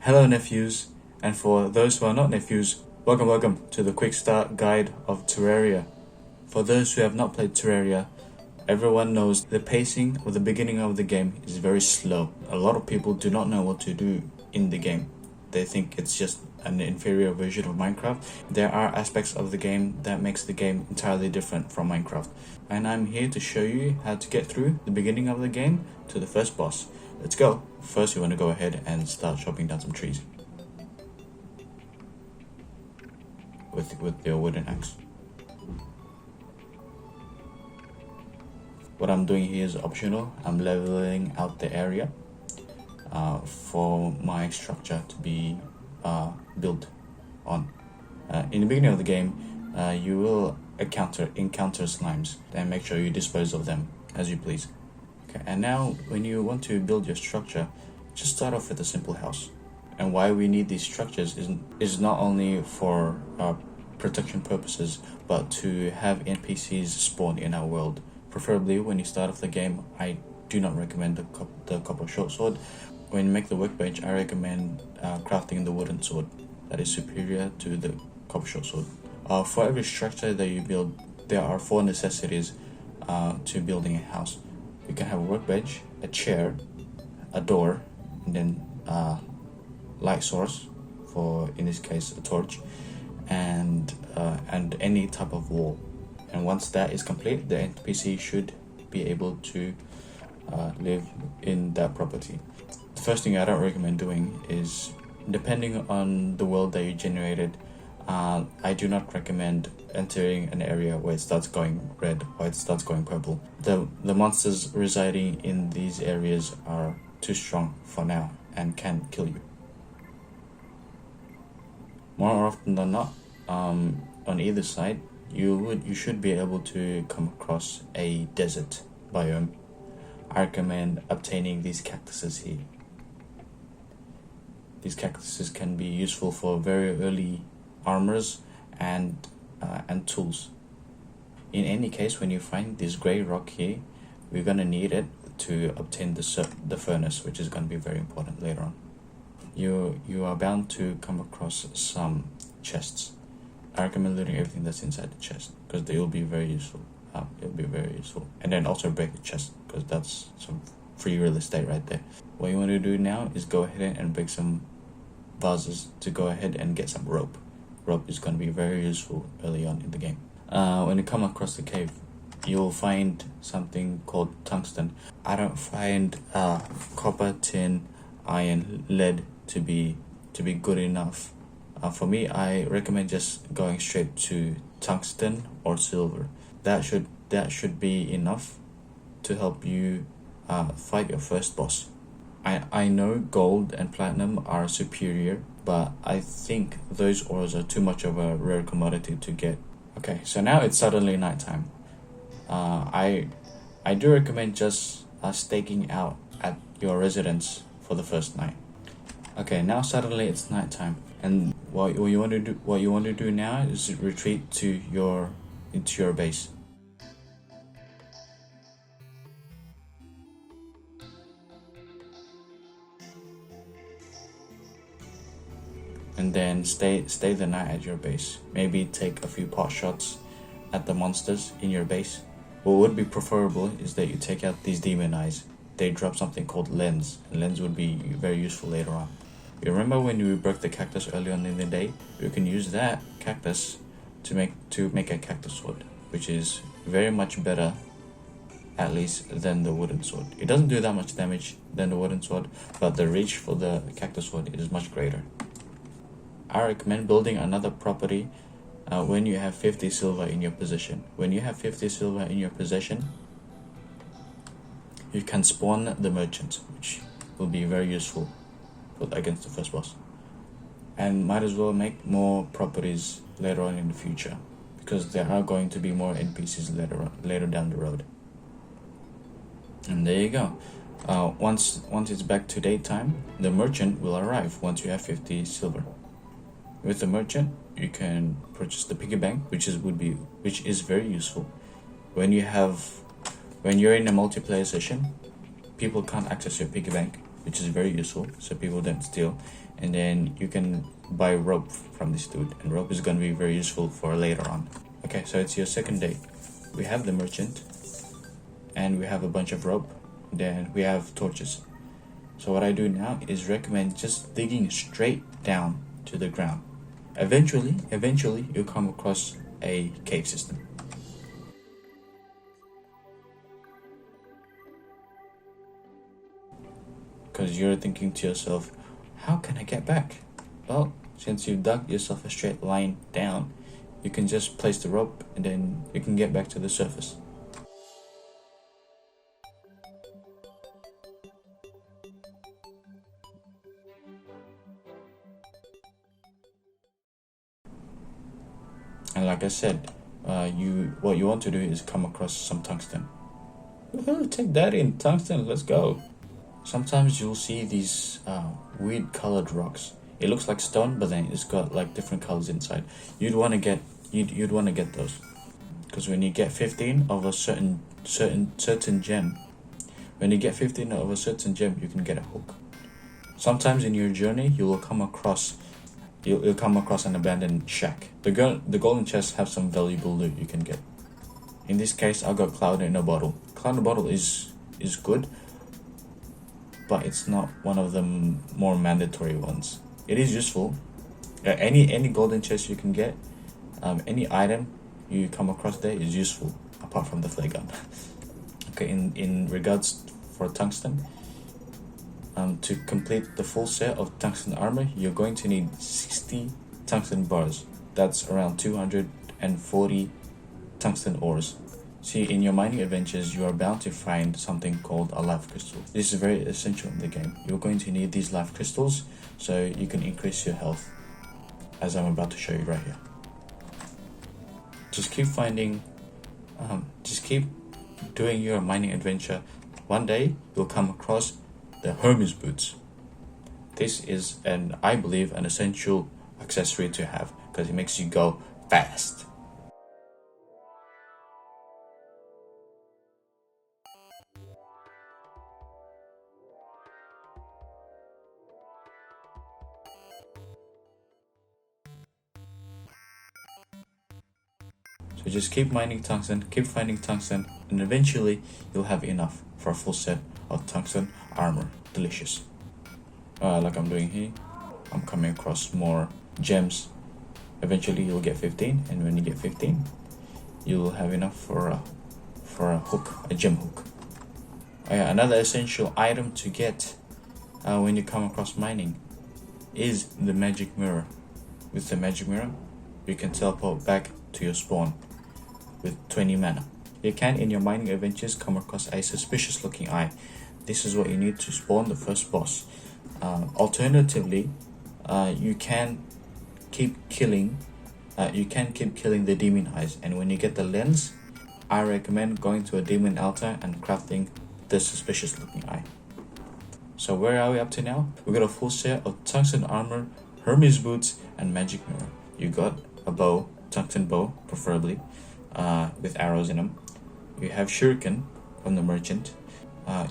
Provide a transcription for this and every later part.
Hello nephews, and for those who are not nephews, welcome to the quick start guide of Terraria. For those who have not played Terraria, everyone knows the pacing of the beginning of the game is very slow. A lot of people do not know what to do in the game. They think it's just an inferior version of Minecraft. There are aspects of the game that makes the game entirely different from Minecraft. And I'm here to show you how to get through the beginning of the game to the first boss. Let's go. First, you want to go ahead and start chopping down some trees with your wooden axe. What I'm doing here is optional. I'm leveling out the area for my structure to be built on. In the beginning of the game, you will encounter slimes, and make sure you dispose of them as you please. Okay, and now when you want to build your structure, just start off with a simple house. And why we need these structures is not only for protection purposes, but to have NPCs spawn in our world. Preferably when you start off the game, I do not recommend the copper short sword. When you make the workbench, I recommend crafting the wooden sword. That is superior to the copper short sword. For every structure that you build, there are 4 necessities to building a house. You can have a workbench, a chair, a door, and then light source, for in this case a torch, and any type of wall. And once that is complete, the NPC should be able to live in that property. The first thing I don't recommend doing is, depending on the world that you generated, I do not recommend entering an area where it starts going red or it starts going purple. The monsters residing in these areas are too strong for now and can kill you. More often than not, on either side, you should be able to come across a desert biome. I recommend obtaining these cactuses here. These cactuses can be useful for very early armors and tools. In any case, when you find this gray rock here, we're gonna need it to obtain the furnace, which is gonna be very important later on. You are bound to come across some chests. I recommend looting everything that's inside the chest, because they will be very useful. It'll be very useful. And then also break the chest, because that's some free real estate right there. What you want to do now is go ahead and break some vases to go ahead and get some rope. Rope is going to be very useful early on in the game. When you come across the cave, you'll find something called tungsten. I don't find copper, tin, iron, lead to be good enough. For me, I recommend just going straight to tungsten or silver. That should be enough to help you fight your first boss. I know gold and platinum are superior, but I think those ores are too much of a rare commodity to get. Okay, so now it's suddenly nighttime. I do recommend just staking out at your residence for the first night. Okay, now suddenly it's nighttime, and what you want to do now is retreat into your base. And then stay the night at your base. Maybe take a few pot shots at the monsters in your base. What would be preferable is that you take out these demon eyes. They drop something called lens, and lens would be very useful later on. You remember when we broke the cactus early on in the day? You can use that cactus to make a cactus sword, which is very much better, at least, than the wooden sword. It doesn't do that much damage than the wooden sword, but the reach for the cactus sword is much greater. I recommend building another property when you have 50 silver in your possession. When you have 50 silver in your possession, you can spawn the merchant, which will be very useful against the first boss. And might as well make more properties later on in the future, because there are going to be more NPCs later down the road. And there you go. Once it's back to daytime, the merchant will arrive once you have 50 silver. With the merchant, you can purchase the piggy bank, which is very useful. When you're in a multiplayer session, people can't access your piggy bank. which is very useful so people don't steal. And then you can buy rope from this dude, and rope is gonna be very useful for later on. Okay, so it's your second day. We have the merchant, and we have a bunch of rope, then we have torches. So what I do now is recommend just digging straight down to the ground. Eventually you'll come across a cave system. Because you're thinking to yourself, how can I get back? Well, since you dug yourself a straight line down, you can just place the rope and then you can get back to the surface. And like I said, what you want to do is come across some tungsten. Woohoo, take that in, tungsten, let's go. Sometimes you'll see these weird colored rocks. It looks like stone, but then it's got like different colors inside. You'd want to get those, because when you get 15 of a certain gem, you can get a hook. Sometimes in your journey, you'll come across an abandoned shack. The golden chests have some valuable loot you can get. In this case, I got cloud in a bottle. Cloud in a bottle is good, but it's not one of the more mandatory ones. It is useful. Any golden chest you can get, any item you come across there is useful, apart from the flare gun. Okay, in regards for tungsten, to complete the full set of tungsten armor, you're going to need 60 tungsten bars. That's around 240 tungsten ores. See, in your mining adventures, you are bound to find something called a life crystal. This is very essential in the game. You're going to need these life crystals so you can increase your health, as I'm about to show you right here. Just keep doing your mining adventure. One day, you'll come across the Hermes boots. This is I believe an essential accessory to have, because it makes you go fast. So just keep mining tungsten, keep finding tungsten, and eventually you'll have enough for a full set of tungsten armor. Delicious. Like I'm doing here, I'm coming across more gems. Eventually you'll get 15, and when you get 15, you'll have enough for a hook, a gem hook. Another essential item to get when you come across mining is the magic mirror. With the magic mirror, you can teleport back to your spawn with 20 mana. You can, in your mining adventures, come across a suspicious looking eye. This is what you need to spawn the first boss. Alternatively, you can keep killing the demon eyes, and when you get the lens, I recommend going to a demon altar and crafting the suspicious looking eye. So where are we up to now? We got a full set of tungsten armor, Hermes boots, and magic mirror. You got a bow, tungsten bow preferably, with arrows in them. You have shuriken from the merchant.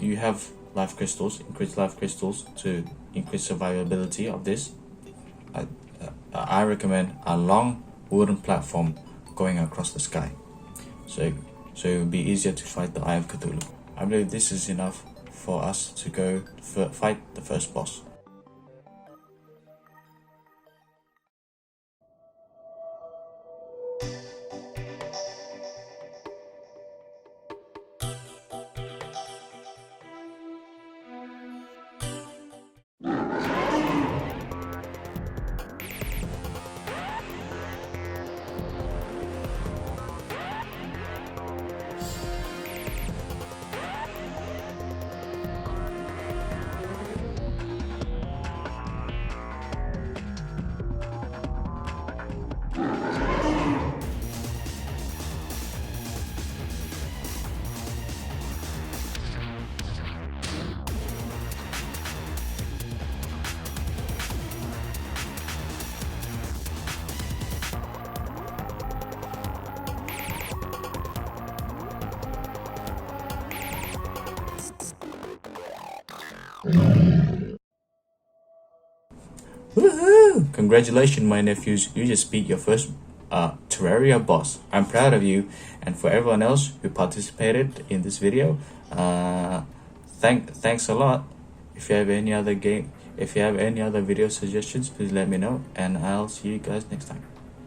You have life crystals, increased life crystals to increase survivability of this. I recommend a long wooden platform going across the sky, so it will be easier to fight the Eye of Cthulhu. I believe this is enough for us to go fight the first boss. Woohoo! Congratulations, my nephews. You just beat your first Terraria boss. I'm proud of you. And for everyone else who participated in this video, thanks a lot. If you have any other video suggestions, please let me know, and I'll see you guys next time.